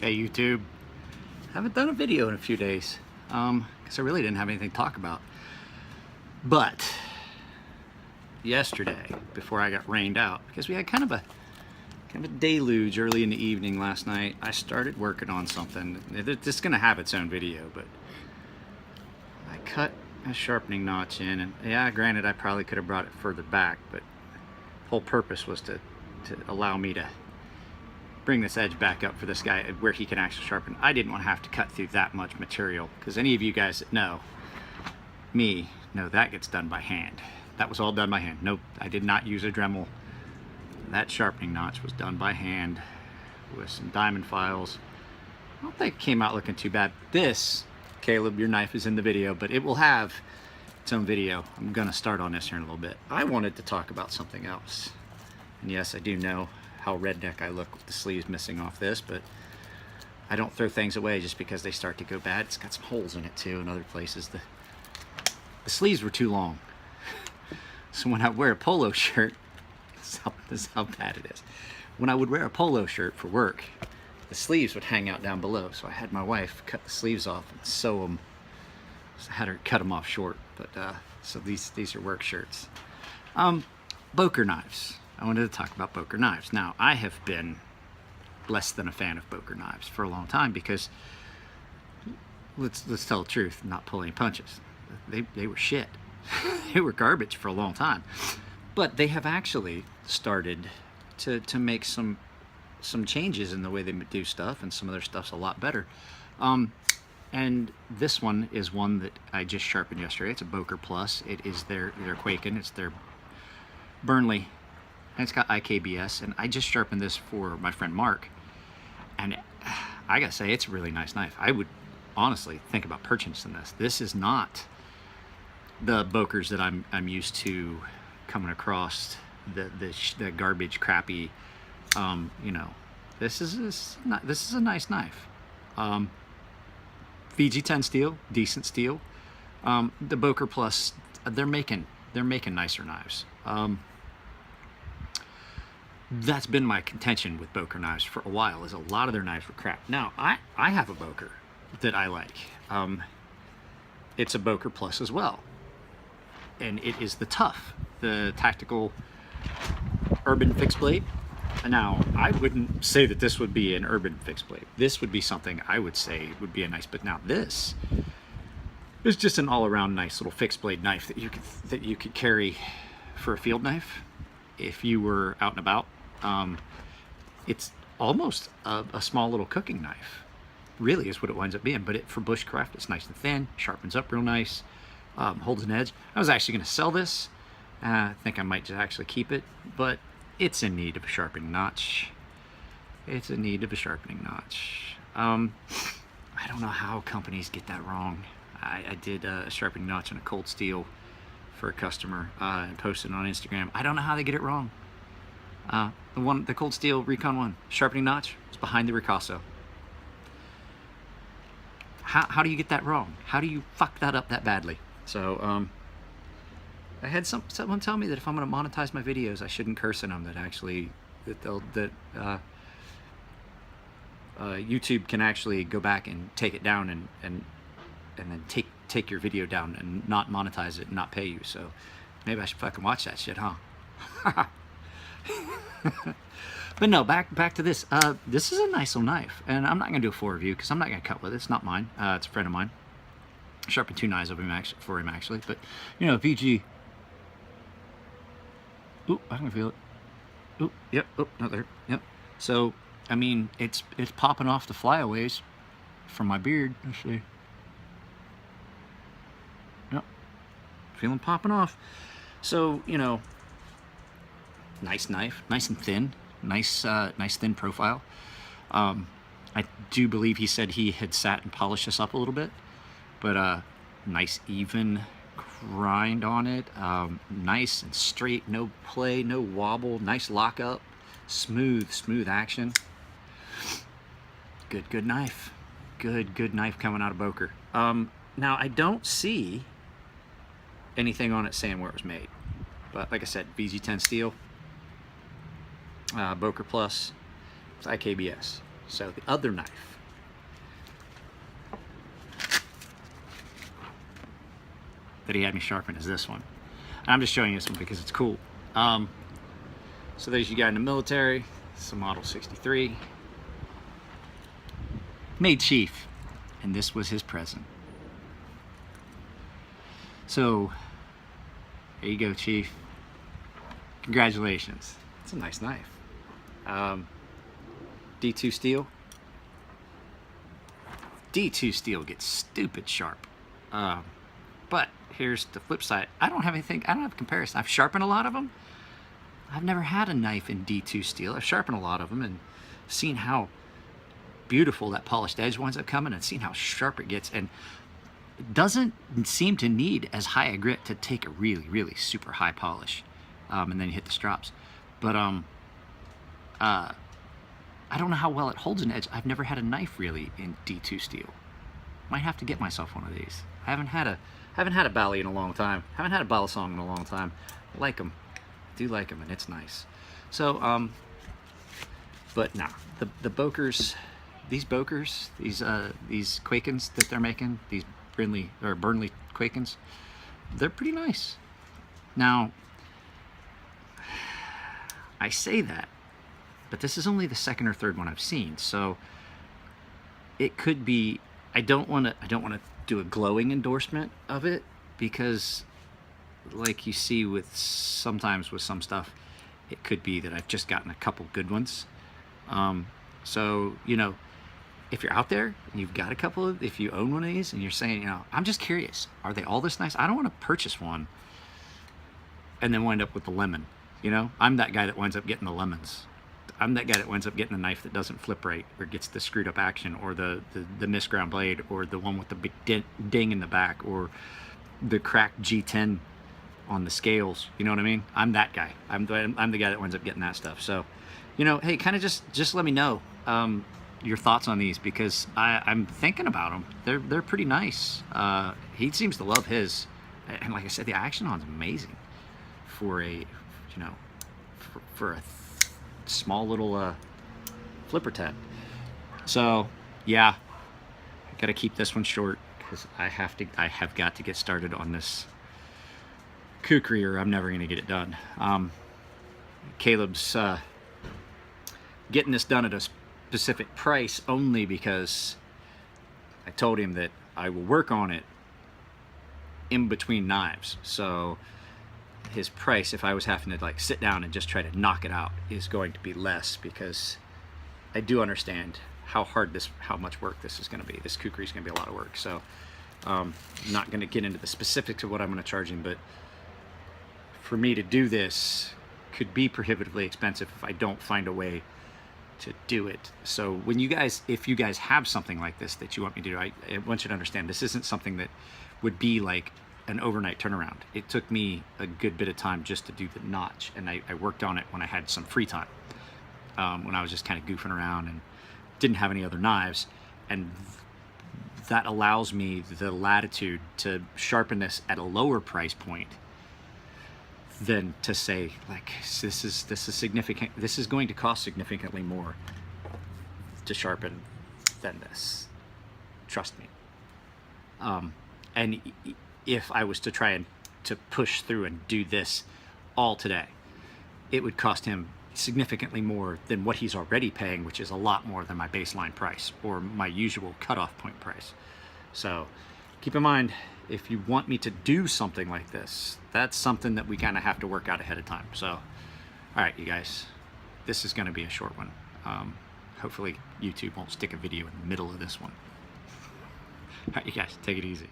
Hey YouTube, haven't done a video in a few days because I really didn't have anything to talk about. But yesterday, before I got rained out, because we had kind of a deluge early in the evening last night, I started working on something. It's going to have its own video, but I cut a sharpening notch in, and yeah, granted I probably could have brought it further back, but the whole purpose was to allow me to bring this edge back up for this guy where he can actually sharpen. I didn't want to have to cut through that much material, because any of you guys that know me know that gets done by hand. That was all done by hand. Nope, I did not use a Dremel. That sharpening notch was done by hand with some diamond files. I don't think it came out looking too bad. This, Caleb, your knife is in the video, but it will have its own video. I'm gonna start on this here in a little bit. I wanted to talk about something else. And yes, I do know how redneck I look with the sleeves missing off this, but I don't throw things away just because they start to go bad. It's got some holes in it too in other places. The sleeves were too long. So when I wear a polo shirt, this is how bad it is. When I would wear a polo shirt for work, the sleeves would hang out down below. So I had my wife cut the sleeves off and sew them. So I had her cut them off short, but so these are work shirts. Boker knives. I wanted to talk about Boker knives. Now, I have been less than a fan of Boker knives for a long time because, let's tell the truth, not pull any punches. They were shit. They were garbage for a long time. But they have actually started to make some changes in the way they do stuff, and some of their stuff's a lot better. And this one is one that I just sharpened yesterday. It's a Boker Plus. It is their Quaken. It's their Burnley. And it's got IKBS, and I just sharpened this for my friend Mark, and I gotta say, it's a really nice knife. I would honestly think about purchasing this. This is not the Bokers that I'm used to coming across, the garbage, crappy, you know. This is a nice knife. VG10 steel, decent steel. The Boker Plus, they're making nicer knives. That's been my contention with Boker knives for a while, is a lot of their knives were crap. Now, I have a Boker that I like. It's a Boker Plus as well. And it is the Tough, the tactical urban fixed blade. Now, I wouldn't say that this would be an urban fixed blade. This would be something I would say would be a nice, but now this is just an all-around nice little fixed blade knife that you could carry for a field knife if you were out and about. It's almost a small little cooking knife, really, is what it winds up being. But for bushcraft, it's nice and thin, sharpens up real nice, holds an edge. I was actually going to sell this. I think I might just actually keep it, but it's in need of a sharpening notch. It's in need of a sharpening notch. I don't know how companies get that wrong. I did a sharpening notch on a cold steel for a customer and posted it on Instagram. I don't know how they get it wrong. The cold steel Recon 1 sharpening notch is behind the Ricasso. How do you get that wrong? How do you fuck that up that badly? So I had someone tell me that if I'm going to monetize my videos, I shouldn't curse in them. That actually YouTube can actually go back and take it down and then take your video down and not monetize it and not pay you. So maybe I should fucking watch that shit, huh? But no, back to this. This is a nice little knife, and I'm not gonna do a full review because I'm not gonna cut with it. It's not mine. It's a friend of mine. I sharpened 2 knives of him for him actually, but you know, VG. Ooh, I can feel it. Ooh, yep. Oh, not there. Yep. So I mean, it's popping off the flyaways from my beard. Let's see. Yep. Feeling popping off. So you know. Nice knife, nice and thin, nice thin profile. I do believe he said he had sat and polished this up a little bit, but nice even grind on it, nice and straight, no play, no wobble, nice lockup, smooth action. Good knife, good knife coming out of Boker. Now I don't see anything on it saying where it was made, but like I said, VG10 steel. Boker Plus, it's IKBS. So the other knife. That he had me sharpen is this one. And I'm just showing you this one because it's cool. So there's you guy in the military. It's a Model 63. Made Chief. And this was his present. So, there you go, Chief. Congratulations. It's a nice knife. D2 steel. D2 steel gets stupid sharp. But here's the flip side. I don't have a comparison. I've sharpened a lot of them. I've never had a knife in D2 steel. I've sharpened a lot of them and seen how beautiful that polished edge winds up coming and seen how sharp it gets. And it doesn't seem to need as high a grit to take a really, really super high polish. And then you hit the strops. But I don't know how well it holds an edge. I've never had a knife really in D2 steel. Might have to get myself one of these. I haven't had a Bally in a long time. Haven't had a Balisong in a long time. I like them. I do like them, and it's nice. So, but nah, the Bokers, these Bokers, these Quakens that they're making, these Burnley Quakens, they're pretty nice. Now, I say that, but this is only the second or third one I've seen, so it could be. I don't want to do a glowing endorsement of it because, like you see sometimes with some stuff, it could be that I've just gotten a couple good ones. So you know, if you're out there and you've got a couple of, if you own one of these and you're saying, you know, I'm just curious, are they all this nice? I don't want to purchase one and then wind up with the lemon. You know, I'm that guy that winds up getting the lemons. I'm that guy that winds up getting a knife that doesn't flip right, or gets the screwed up action, or the misground blade, or the one with the big ding in the back, or the cracked G10 on the scales. You know what I mean? I'm that guy. I'm the guy that winds up getting that stuff. So, you know, hey, kind of just let me know your thoughts on these, because I'm thinking about them. They're pretty nice. He seems to love his, and like I said, the action on is amazing for a, you know, for a small little flipper tab. So yeah, I gotta keep this one short because I have got to get started on this kukri, or I'm never gonna get it done. Caleb's getting this done at a specific price only because I told him that I will work on it in between knives. So his price, if I was having to like sit down and just try to knock it out, is going to be less, because I do understand how much work this is going to be. This kukri is going to be a lot of work. So I'm not going to get into the specifics of what I'm going to charge him, but for me to do this could be prohibitively expensive if I don't find a way to do it. So when if you guys have something like this that you want me to do, I want you to understand this isn't something that would be like an overnight turnaround. It took me a good bit of time just to do the notch, and I worked on it when I had some free time, when I was just kind of goofing around and didn't have any other knives, and that allows me the latitude to sharpen this at a lower price point than to say, like, this is significant, this is going to cost significantly more to sharpen than this, trust me. And if I was to try and to push through and do this all today, it would cost him significantly more than what he's already paying, which is a lot more than my baseline price or my usual cutoff point price. So keep in mind, if you want me to do something like this, that's something that we kind of have to work out ahead of time. So, all right, you guys, this is going to be a short one. Hopefully YouTube won't stick a video in the middle of this one. All right, you guys, take it easy.